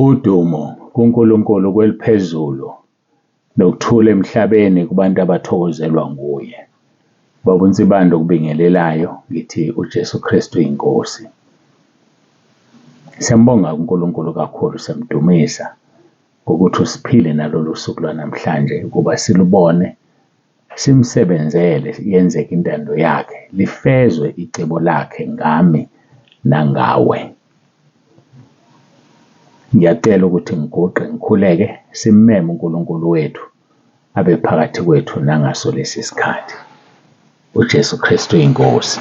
Udumo kuNkulunkulu kweliphezulu nokuthula emhlabeni kubantu abathokozelwa nguye. Baba uNsibando okubingelelayo ngithi uJesu KRISTU Inkosi. Siyambonga uNkulunkulu kakhulu, siyamdumisa ngokuthi usiphile nalolu suku lwanamhlanje ukuba silubone, simsebenzele, yenzeke intando yakhe, lifezwe icebo lakhe ngami nangawe. Ngiyacela ukuthi ngiguqe ngikhuleke, simmeme uNkulunkulu wethu abe phakathi kwethu nangaso lesi sikhathi. uJesu KRISTU Inkosi.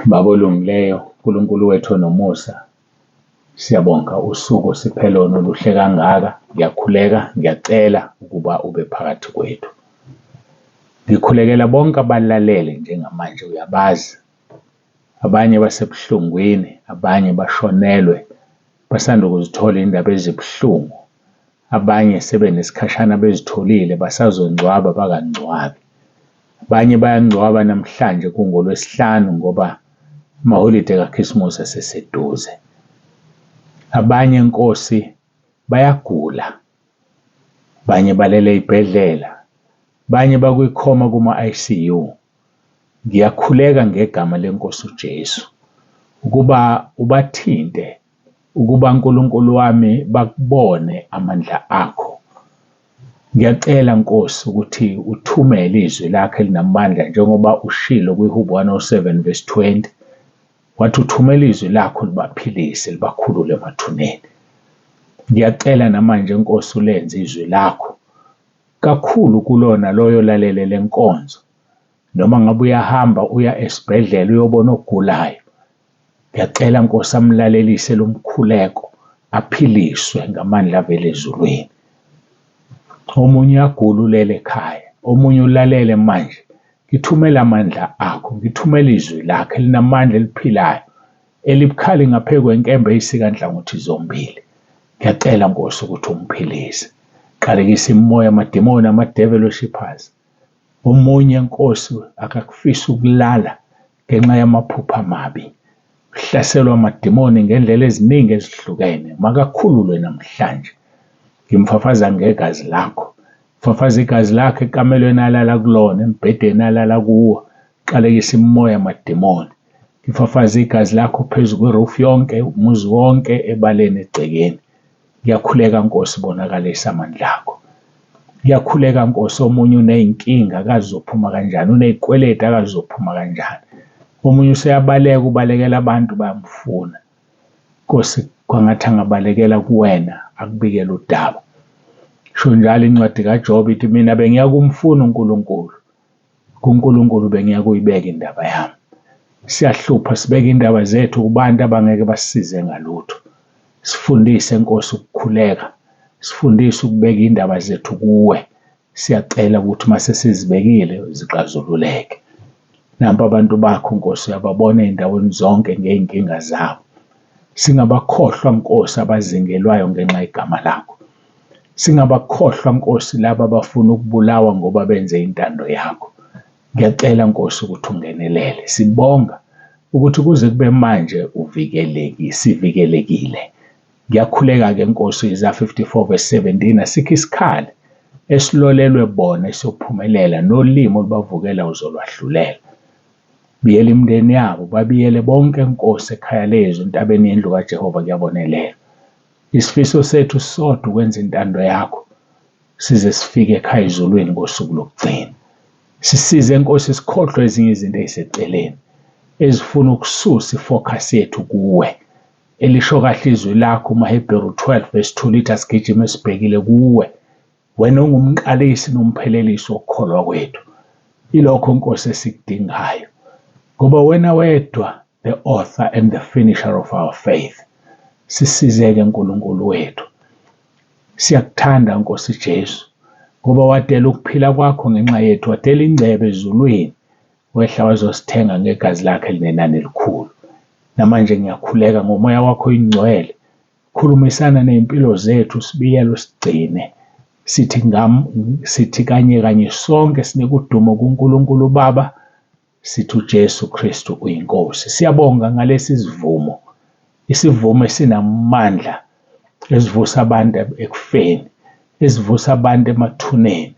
Baba olungileyo, uNkulunkulu wethu onomusa, siyabonga usuku siphe lona oluhle kangaka. Ngiyakhuleka, ngiyacela ukuba ube phakathi kwethu. Ngikhulekela bonke abalalele njengamanje, uyabazi. Abanye basebuhlungwini, abanye bashonelwe, basanda ukuzithola indaba ezibuhlungu. Abanye sebenesikhashana bezitholile, basazongcwaba bakangcwabi. Abanye bayangcwaba namhlanje kungolwesihlanu ngoba amaholide kaKhisimusi aseseduze. Abanye Nkosi bayagula, abanye balele ey'bhedlela, abanye bakwikhoma kuma-ICU. Ngiyakhuleka ngegama leNkosi uJesu ukuba ubathinte, ukuba uNkulunkulu wami bakubone amandla akho. Ngiyacela Nkosi ukuthi uthumele izwi lakho elinamandla njengoba ushilo kwiHubo 107:20 wathi uthumela izwi lakho libaphilise, libakhulule emathuneni. Ngiyacela namanje Nkosi ulenze izwi lakho kakhulu kulona loyo lalele lenkonzo, noma ngabe uyahamba uya esibhedlela uyobona ogulayo. Ngiyacela Nkosi amlalelise lo mkhuleko, aphiliswe ngamandla avela ezulwini. Omunye uyagula ulele ekhaya, omunye ulalele manje. Ngithumela amandla akho, ngithumela izwi lakho elinamandla eliphilayo, elibukhali ngaphezu kwenkembe eyisikanhlangothi zombili. Ngiyacela Nkosi ukuthi umphilise. Qalekisa imimoya, amademoni, ama-devil worshippers. Omunye Nkosi akakufisi ukulala ngenxa yamaphupho amabi. Uhlaselwa amademoni ngendlela eziningi ezihlukene. Makakhululwe namhlanje. Ngimfafaza ngegazi lakho. Fafaza igazi lakho ekamelweni alala kulona, embhedeni alala kuwo. Qalekisa imimoya, amademoni. Ngifafaza igazi lakho phezu kwerufu yonke, umuzi wonke, ebaleni, egcekeni. Ngiyakhuleka Nkosi, bonakalisa amandla akho. Ngiyakhuleka Nkosi, omunye uney'nkinga akazi uzophuma kanjani, uney'kweleti akazi uzophuma kanjani. Omunye useyabaleka, ubalekela abantu bayamfuna. Nkosi, kwangathi angabalekela kuwena, akubikele udaba. Sho njalo incwadi kaJobe ithi mina bengiya kumfuna uNkulunkulu, kuNkulunkulu bengiya kuyibeka indaba yami. Siyahlupha sibeka indaba zethu kubantu abangeke basisize ngalutho. Sifundise Nkosi ukukhuleka, sifundise ukubeka indaba zethu kuwe. Siyacela ukuthi mase sizibekile zixazululeke. Nampa abantu bakho Nkosi, uyababona ey'ndaweni zonke ngey'nkinga zabo. Singabakhohlwa Nkosi abazingelwayo ngenxa yegama lakho. Singabakhohlwa Nkosi laba abafuna ukubulawa ngoba benze intando yakho. Ngiyacela Nkosi ukuthi ungenelele. Sibonga ukuthi kuze kube manje sivikelekile. Ngiyakhuleka-ke Nkosi, Isaiah 54:17 asikho isikhali esilolelwe bona esiyophumelela, nolimi olubavukela uzolwahlulela. Biyela imindeni yabo, babiyele bonke Nkosi ekhaya lezwi, entabeni yendlu kaJehova kuyabonelela. Isifiso sethu sodwa ukwenza intando yakho, size sifike ekhaya ezulwini ngosuku lokugcina. Sisize Nkosi, sikhohlwe ezinye izinto ey'seceleni ezifuna ukususa ifocus yethu kuwe. Elisho kahle izwi lakho uMahebheru 12:2 lithi asigijime sibhekile kuwe, wena ungumqalisi nomphelelisi wokukholwa kwethu. Ilokho Nkosi esikudingayo, ngoba wena wedwa the author and the finisher of our faith. Sisizeke Nkulunkulu wethu. Siyakuthanda Nkosi Jesu, ngoba wadela ukuphila kwakho ngenxa yethu, wadela ingcebe ezulwini, wehla wazosithenga ngegazi lakhe elinenani elikhulu. Namanje ngiyakhuleka ngomoya wakho oyingcwele, khulumisana ney'mpilo zethu, sibiyele usigcine. Sithi kanye sonke sinike udumo kuNkulunkulu Baba, sithi uJesu Kristu uyinkosi. Siyabonga ngalesi sivumo, isivumo esinamandla esivusa abantu ekufeni, esivusa abantu emathuneni,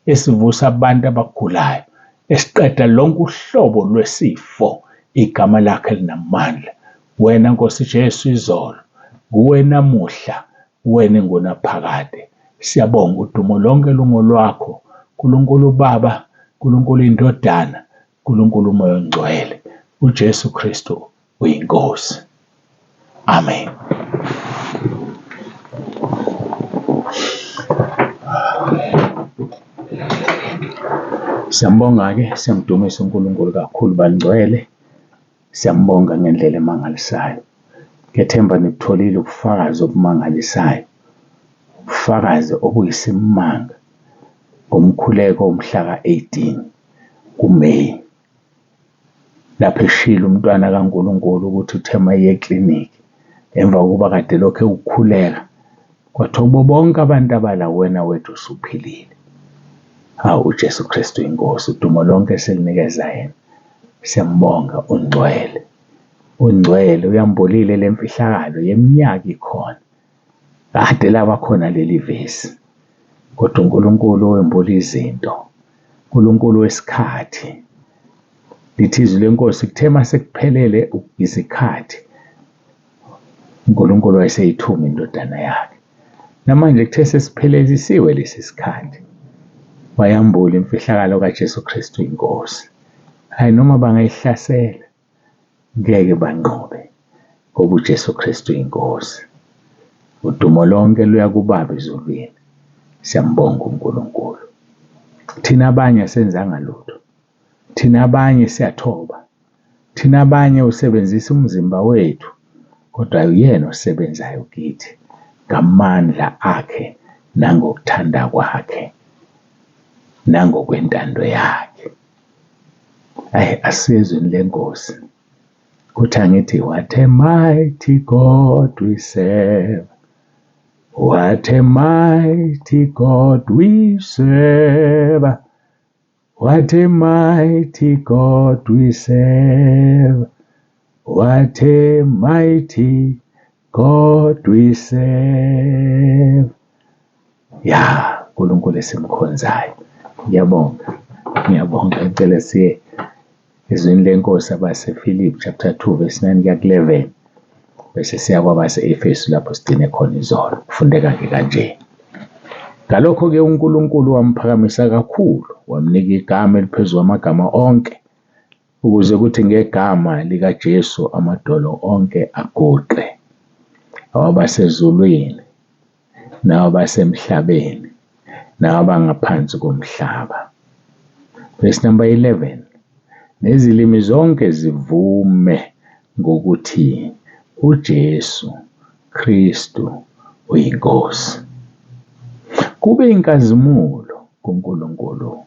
esivusa abantu abagulayo, esiqeda lonke uhlobo lwesifo. Igama lakhe linamandla. Wena Nkosi Jesu izolo, uwe namuhla, wena engunaphakade. Siyabonga udumo lonke lungolwakho, uNkulunkulu Baba, uNkulunkulu Indodana, uNkulunkulu Umoya Ongcwele. uJesu Kristu uyinkosi. Amen. Siyambonga-ke, siyamdumisa uNkulunkulu kakhulu bangcwele. Siyambonga ngendlela emangalisayo. Ngethemba nikutholile ubufakazi obumangalisayo, ubufakazi obuyisimanga ngomkhuleko womhla ka-18 kuMeyi, lapho eshilo umntwana kaNkulunkulu ukuthi uthe uma eya ekliniki emva kokuba kade lokhu ewukhuleka, kwathiwa kubo bonke abantu abala wena wethu usuphilile. Hawu, uJesu Kristu inkosi, udumo lonke selinikeza yena. Siyambonga, ungcwele, ungcwele, uyambulile le mfihlakalo yeminyaka ikhona. Kade laba khona leli vesi, kodwa uNkulunkulu wembula izinto, uNkulunkulu wesikhathi. Lithi izwi lenkosi kuthe mase kuphelele izikhathi, uNkulunkulu wayeseyithuma indodana yakhe. Namanje kuthe sesiphelelisiwe lesi sikhathi, wayambula imfihlakalo kaJesu Kristu inkosi. Hayi, noma bangayihlasela ngeke banqobe, ngoba uJesu Kristu inkosi. Udumo lonke luya kuBaba ezulwini. Siyambonga uNkulunkulu. Thina abanye asenzanga lutho, thina abanye siyathoba, thina abanye usebenzisa umzimba wethu, kodwa uyena osebenzayo kithi ngamandla akhe nangokuthanda kwakhe nangokwentando yakhe. Asizweni lenkosi kuthi angithi, what a mighty God we serve, what a mighty God we serve, what a mighty God we serve, what a mighty God we serve. Ya uNkulunkulu esimkhonzayo. Ngiyabonga ngicela siye ezwini lenkosi abasePhilippi chapter 2 verse 9 kuya 11, bese siya kwabase-Efesu lapho sigcine khona izolo. Kufundeka-ke kanje. Ngalokho-ke uNkulunkulu wamphakamisa kakhulu, wamnika igama eliphezu kwamagama onke, ukuze kuthi ngegama likaJesu amadolo onke aguqe, awabasezulwini nawabasemhlabeni nawabangaphansi komhlaba. Verse number 11, nezilimi zonke zivume ngokuthi uJesu Kristu uyinkosi. Kube inkazimulo kuNkulunkulu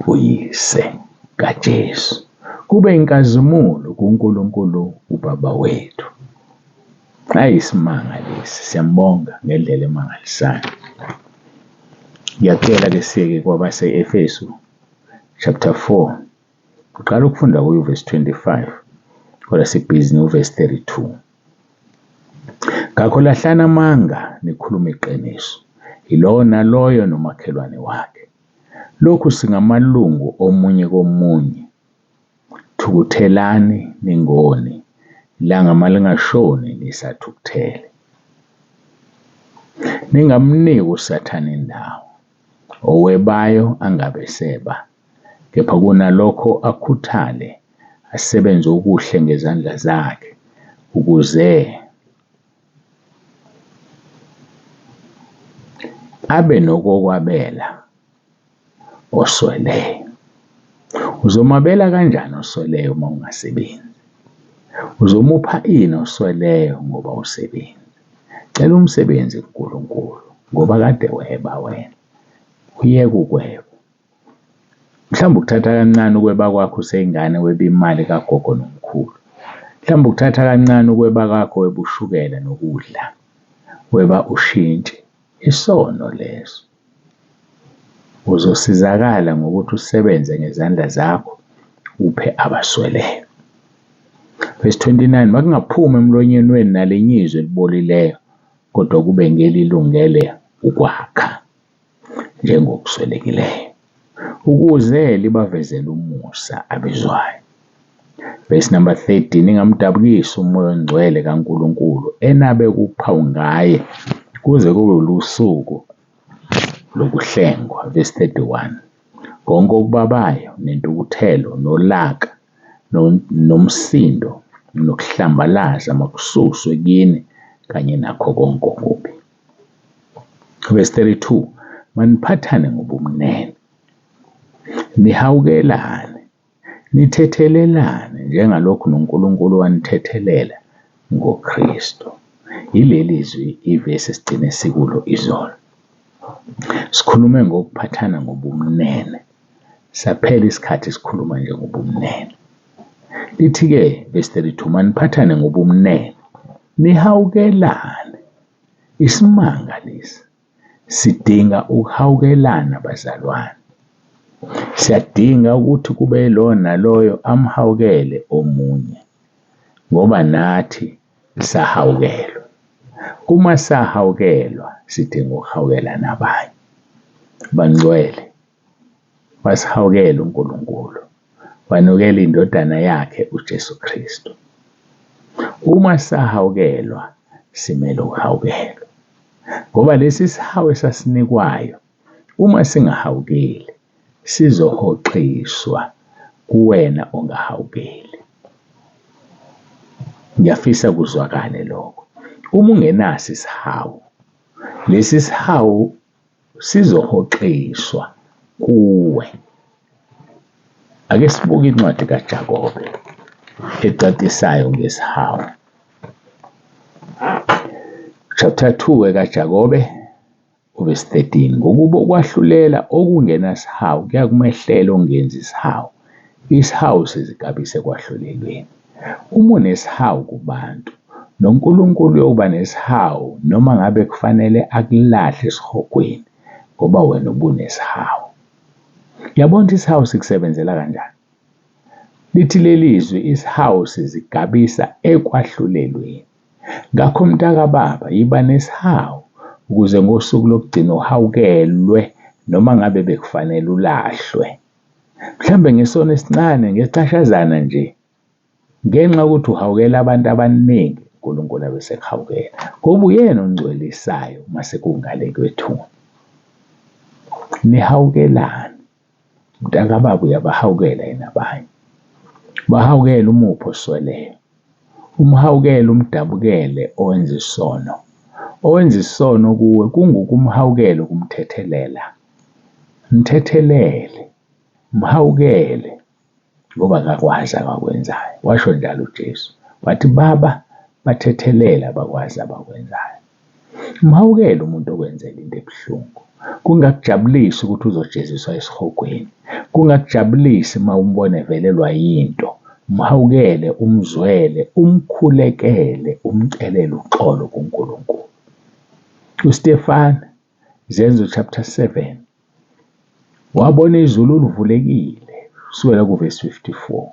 uyise kaJesu, kube inkazimulo kuNkulunkulu uBaba wethu. Ayisimanga lesi, siyambonga ngendlela emangalisayo. Ngiyacela-ke siyeke kwabase-Efesu chapter 4, uqala ukufunda kuyo verse 25, kodwa sibhizi verse 32. Ngakho lahlana amanga nikhuluma iqiniso, ilona loyo nomakhelwane wakhe. Lokhu singamalungu omunye komunye, thukuthelani ningoni, ilanga malingashoni nisathukuthele. Ningamniki uSathane indawo, owebayo angabeseba, kepha kunalokho akhuthale, asebenze okuhle ngezandla zakhe, ukuze abe nokokwabela osweleyo. Uzomabela kanjani osweleyo uma ungasebenzi? Uzomupha ini osweleyo ngoba usebenzi? Cela umsebenzi kuNkulunkulu, ngoba kade weba wena, uyeke ukweba. Mhlawumbe ukuthatha kancane ukweba kwakho useyingane, weba imali kagogo nomkhulu. Mhlawumbe ukuthatha kancane ukweba kwakho, weba ushukela nokudla, weba ushintshi. Isono leso. Uzosizakala ngokuthi usebenze ngezandla zakho, uphe abasweleyo. Verse 29, makungaphumi emlonyeni wenu nalenyizwe elibolileyo, kodwa kube ngelilungele ukwakha njengokuswelekileyo, ukuze libavezele umusa abizwayo. Verse number 30, ningamdabukisi umoya ongcwele kaNkulunkulu enabe kuphawu ngaye kuze kube lusuku lokuhlengwa. Verse 31, konke okubabayo nentukuthelo nolaka nomsindo nokuhlambalaza makususwe kini kanye nakho konke okubi. Verse 32, maniphathane ngobumnene, nihawukelane, nithethelelane njengalokhu noNkulunkulu wanithethelela ngoKristu. Yileli zwi ivesi esigcine sikulo izolo. Sikhulume ngokuphathana ngobumnene. Saphela isikhathi sikhuluma nje ngobumnene. Lithi-ke verse 32, maniphathane ngobumnene, nihawukelane. Isimanga lesi sidinga ukuhawukelana bazalwane. Siyadinga ukuthi kube lo naloyo amhawukele omunye, ngoba nathi sahawukelwa. Uma sahawukelwa sidinga ukuhawukela nabanye. Bangcwele wasihawukela uNkulunkulu, wanukela indodana yakhe uJesu Kristu. Uma sahawukelwa simele ukuhawukelwa, ngoba lesi sihawu esasinikwayo uma singahawukeli sizohoxiswa kuwena ongahawukeli. Ngiyafisa kuzwakale lokho. Uma ungenaso isihawu, lesi sihawu sizohoxiswa kuwe. Ake sibuke incwadi kaJakobe ecacisayo ngesihawu. Chapter 2 kaJakobe verse 13, ngokuba ukwahlulela okungenasihawu kuyakumehlela ongenzi isihawu. Isihawu sizigabise ekwahlulelweni. Uma unesihawu kubantu, noNkulunkulu uyoba nesihawu noma ngabe kufanele akulahle esihogweni ngoba wena ubunesihawu. Yabona isihawu sikusebenzela kanjani? Lithi leli zwi, isihawu sizigabisa ekwahlulelweni. Ngakho mntaka baba yiba nesihawu ukuze ngosuku lokugcina uhawukelwe noma ngabe bekufanele ulahlwe. Mhlambe ngesono esincane ngecashazana nje, ngenxa yokuthi uhawukela abantu abaningi, uNkulunkulu abesekuhawukela ngoba uyena ongcwelisayo mase kungale kwethu. Nihawukelane. Mntaka baba uyabahawukela yena abanye. Bahawukela umupho osweleyo. Umhawukele umdabukele owenza isono. Owenza isono kuwe kungukumhawukela ukumthethelela. Mthethelele, mhawukele ngoba akakwazi abakwenzayo. Washo njalo uJesu. Wathi baba bathethelela abakwazi abakwenzayo. Mhawukele umuntu okwenzela into ebuhlungu. Kungakujabulisi ukuthi uzojeziswa esihogweni. Kungakujabulisi uma umbone evelelwa yinto. Mhawukele, umzwele, umkhulekele, umcelele uxolo kuNkulunkulu. uStefane, Zenzo chapter 7, wabona izulu livulekile kusukela kuverse 54.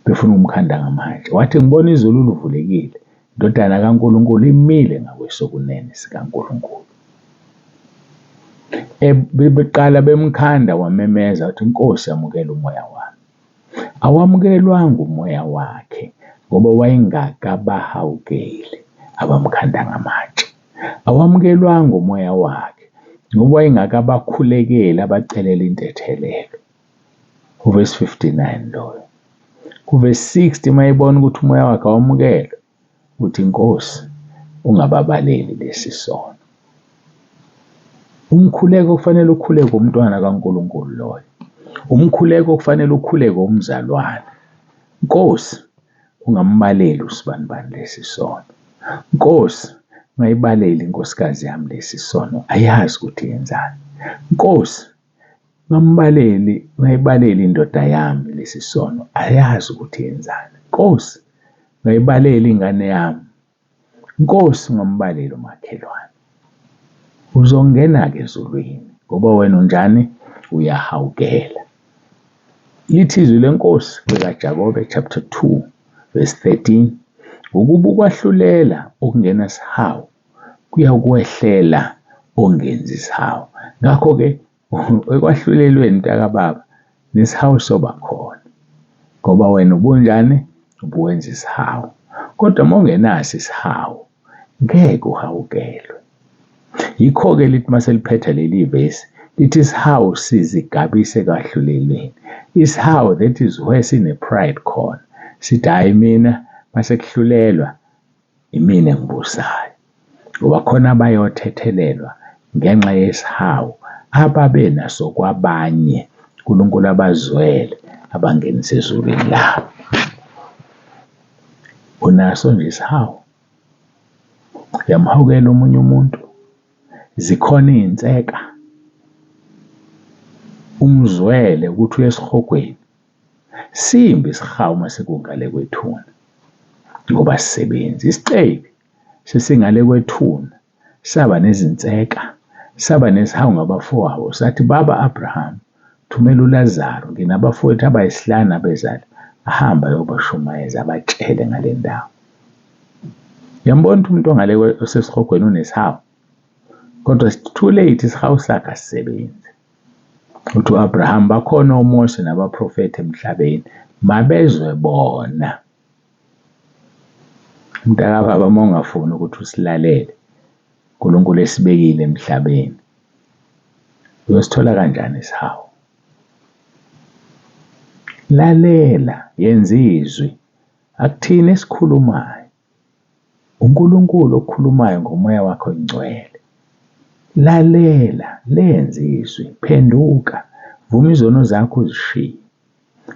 Befuna ukumkhanda ngamanje. Wathi ngibona izulu livulekile, indodana kaNkulunkulu imile ngakwesokunene sikaNkulunkulu. Beqala bemkhanda wamemeza wathi, Nkosi yamukela umoya wami. Awamukelwanga umoya wakhe ngoba wayengakabahawukeli abamkhanda ngamatshe. Awamukelwanga umoya wakhe ngoba wayengakabakhulekeli abacelela intethelelo. Verse 59 loyo. Verse 60 mayibona ukuthi umoya wakhe awamukelwe, uthi Nkosi ungababaleli lesi sono. Umkhuleko kufanele ukhuleke umntwana kaNkulunkulu loyo. Umkhuleko kufanele ukhuleke umzalwane. Nkosi ungambaleli usibanibani lesi sono. Nkosi ungayibaleli inkosikazi yami lesi sono, ayazi ukuthi yenzani. Nkosi ungayibaleli indoda yami lesi sono, ayazi ukuthi yenzani. Nkosi ungayibaleli ingane yami. Nkosi ungambaleli umakhelwane. Uzongena-ke ezulwini ngoba wena unjani? Uyahawukela. Lithi izwi lenkosi likaJakobe chapter 2 verse 13, ukuba ukwahlulela okungena sihawu kuyakwehlela ongenzi isihawu. Ngakho-ke ekwahlulelweni mntakababa nesihawu soba khona, ngoba wena ubunjani ubuwenza isihawu. Kodwa uma ungenaso isihawu ngeke uhawukelwe. Yikho-ke lithi maseliphetha leli vesi lithi isihawu sizigabise ekwahlulelweni. Isihawu, that is where sine-pride khona. Sithi hhayi mina masekuhlulelwa imina engibusayo. Ngoba khona bayothethelelwa ngenxa yesihawu ababe naso kwabanye uNkulunkulu abazwele abangenisa ezulwini labo. Unaso nje isihawu? Uyamhawukela omunye umuntu? Zikhona iy'nseka umzwele ukuthi uye esihogweni? Simbi isihawu masekungale kwethuna, ngoba sisebenzi. Isicebi sesingale kwethuna saba nezinseka, saba nesihawu ngabafowabo, sathi baba Abraham, thumela uLazaro, nginabafowethu abayisihlanu abezala, ahamba ayobashumayeza abatshele ngale ndawo. Yambona ukuthi umuntu ongale osesihogweni unesihawu, kodwa it's too late, isihawu sakhe asisebenzi. Uthi u-Abraham bakhona oMose nabaprofethi emhlabeni, mabezwe bona. Mntakababa, uma ungafuni ukuthi usilalele uNkulunkulu esibekile emhlabeni, uyosithola kanjani isihawu? Lalela, yenza izwi, akuthini esikhulumayo. uNkulunkulu okhulumayo ngomoya wakho oyingcwele. Lalela, lenze izwi, phenduka, vuma izono zakho uzishiye.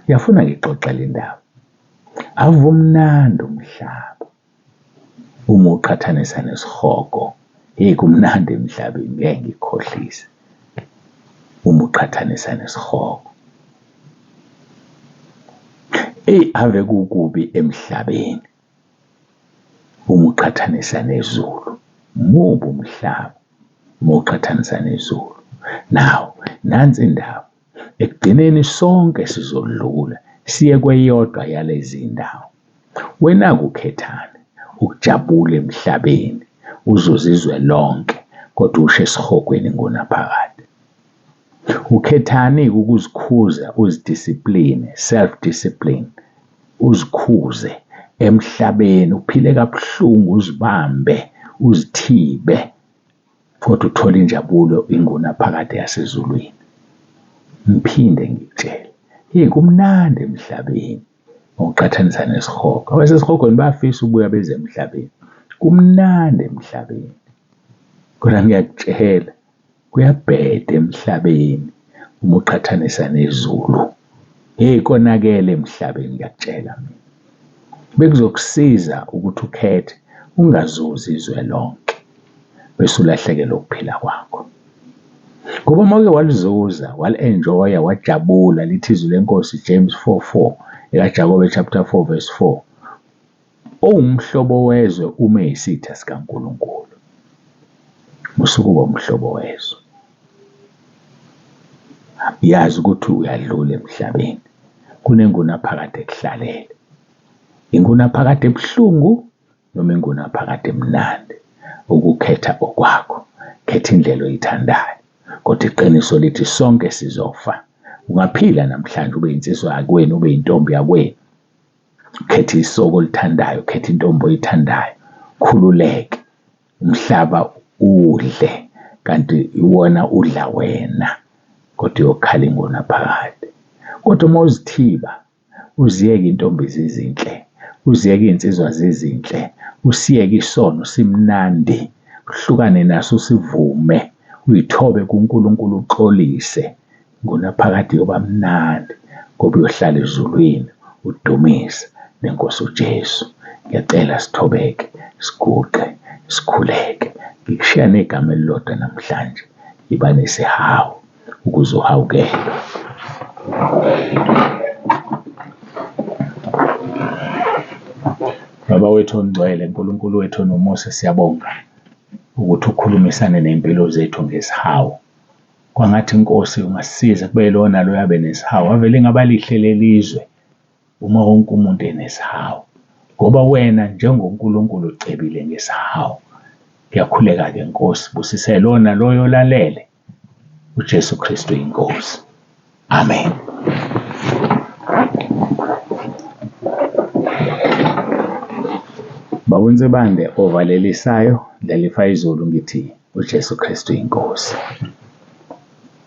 Uyafuna ngixoxele indaba? Avumnandi umhlaba uma uqhathanisa nesihogo. Kumnandi emhlabeni, ngeke ngikhohlise uma uqhathanisa nesihogo. Ave kukubi emhlabeni uma uqhathanisa nezulu. Mubi umhlaba uma uqhathanisa nezulu. Now, nansi indaba. Ekugcineni sonke sizodlula siye kweyodwa yalezi ndawo. Wena kukhethane ukujabula emhlabeni uzozizwe lonke, kodwa ushe esihogweni ngonaphakade. Ukhethani ukuzikhuza, uzidiscipline, self-discipline, uzikhuze emhlabeni, uphile kabuhlungu, uzibambe, uzithibe, kodwa uthole injabulo ingunaphakade yasezulwini. Ngiphinde ngikutshele, kumnandi emhlabeni ngokuqhathanisa nesihogo. Abasesihogweni bayafisa ubuya beze emhlabeni. Kumnandi emhlabeni, kodwa ngiyakutshela kuyabheda emhlabeni uma uqhathanisa nezulu. Konakele emhlabeni, ngiyakutshela mina. Bekuzokusiza ukuthi ukhethe ungazuzi izwe lonke bese ulahlekelwa ukuphila kwakho. Ngoba uma uke walizuza, wali-enjoya, wajabula, lithi izwi lenkosi James 4:4 ekaJakobe chapter 4 verse 4, owumhlobo wezwe uma eyisitha sikaNkulunkulu. Musukuba umhlobo wezwe. Yazi ukuthi uyadlula emhlabeni. Kunengunaphakade ekuhlalele. Ingunaphakade ebuhlungu noma ingunaphakade emnandi. Ukukhetha okwakho. Khetha indlela oyithandayo. Kodwa iqiniso lithi sonke sizofa. Ungaphila namhlanje ube insizwa yakwenu, ube intombi yakwenu. Khetha isoko olithandayo, khetha intombi oyithandayo. Khululeke. Umhlaba udle, kanti iwona udla wena, kodwa uyokhala ingunaphakade. Kodwa uma uzithiba, uziyeke intombi zizinhle, uziyeke insizwa zizinhle, usiyeke isono simnandi, uhlukane naso sivume, uyithobe kuNkulunkulu uxolise, ngunaphakade yoba mnandi, ngoba uyohlala ezulwini udumise nenkosi uJesu. Ngiyacela sithobeke, siguqe, sikhuleke. Ngikushiya negama elilodwa namhlanje, iba nesihawu ukuze uhawukelwe. Baba wethu ongcwele, uNkulunkulu wethu onomusa, siyabonga ukuthi ukhulumisane nempilo zethu ngesihawu. Kwangathi inkosi ungasisiza kube lona lo yabe nesihawu avele ngabalihle lelizwe uma wonke umuntu enesihawu ngoba wena njengoNkulunkulu ucebile ngesihawu. Ngiyakhuleka-ke Nkosi, busise lona loyo lalele. UJesu Kristu inkosi. Amen. Bawenze bande ovalelisayo ndlelifa izulu ngithi uJesu Kristu inkosi.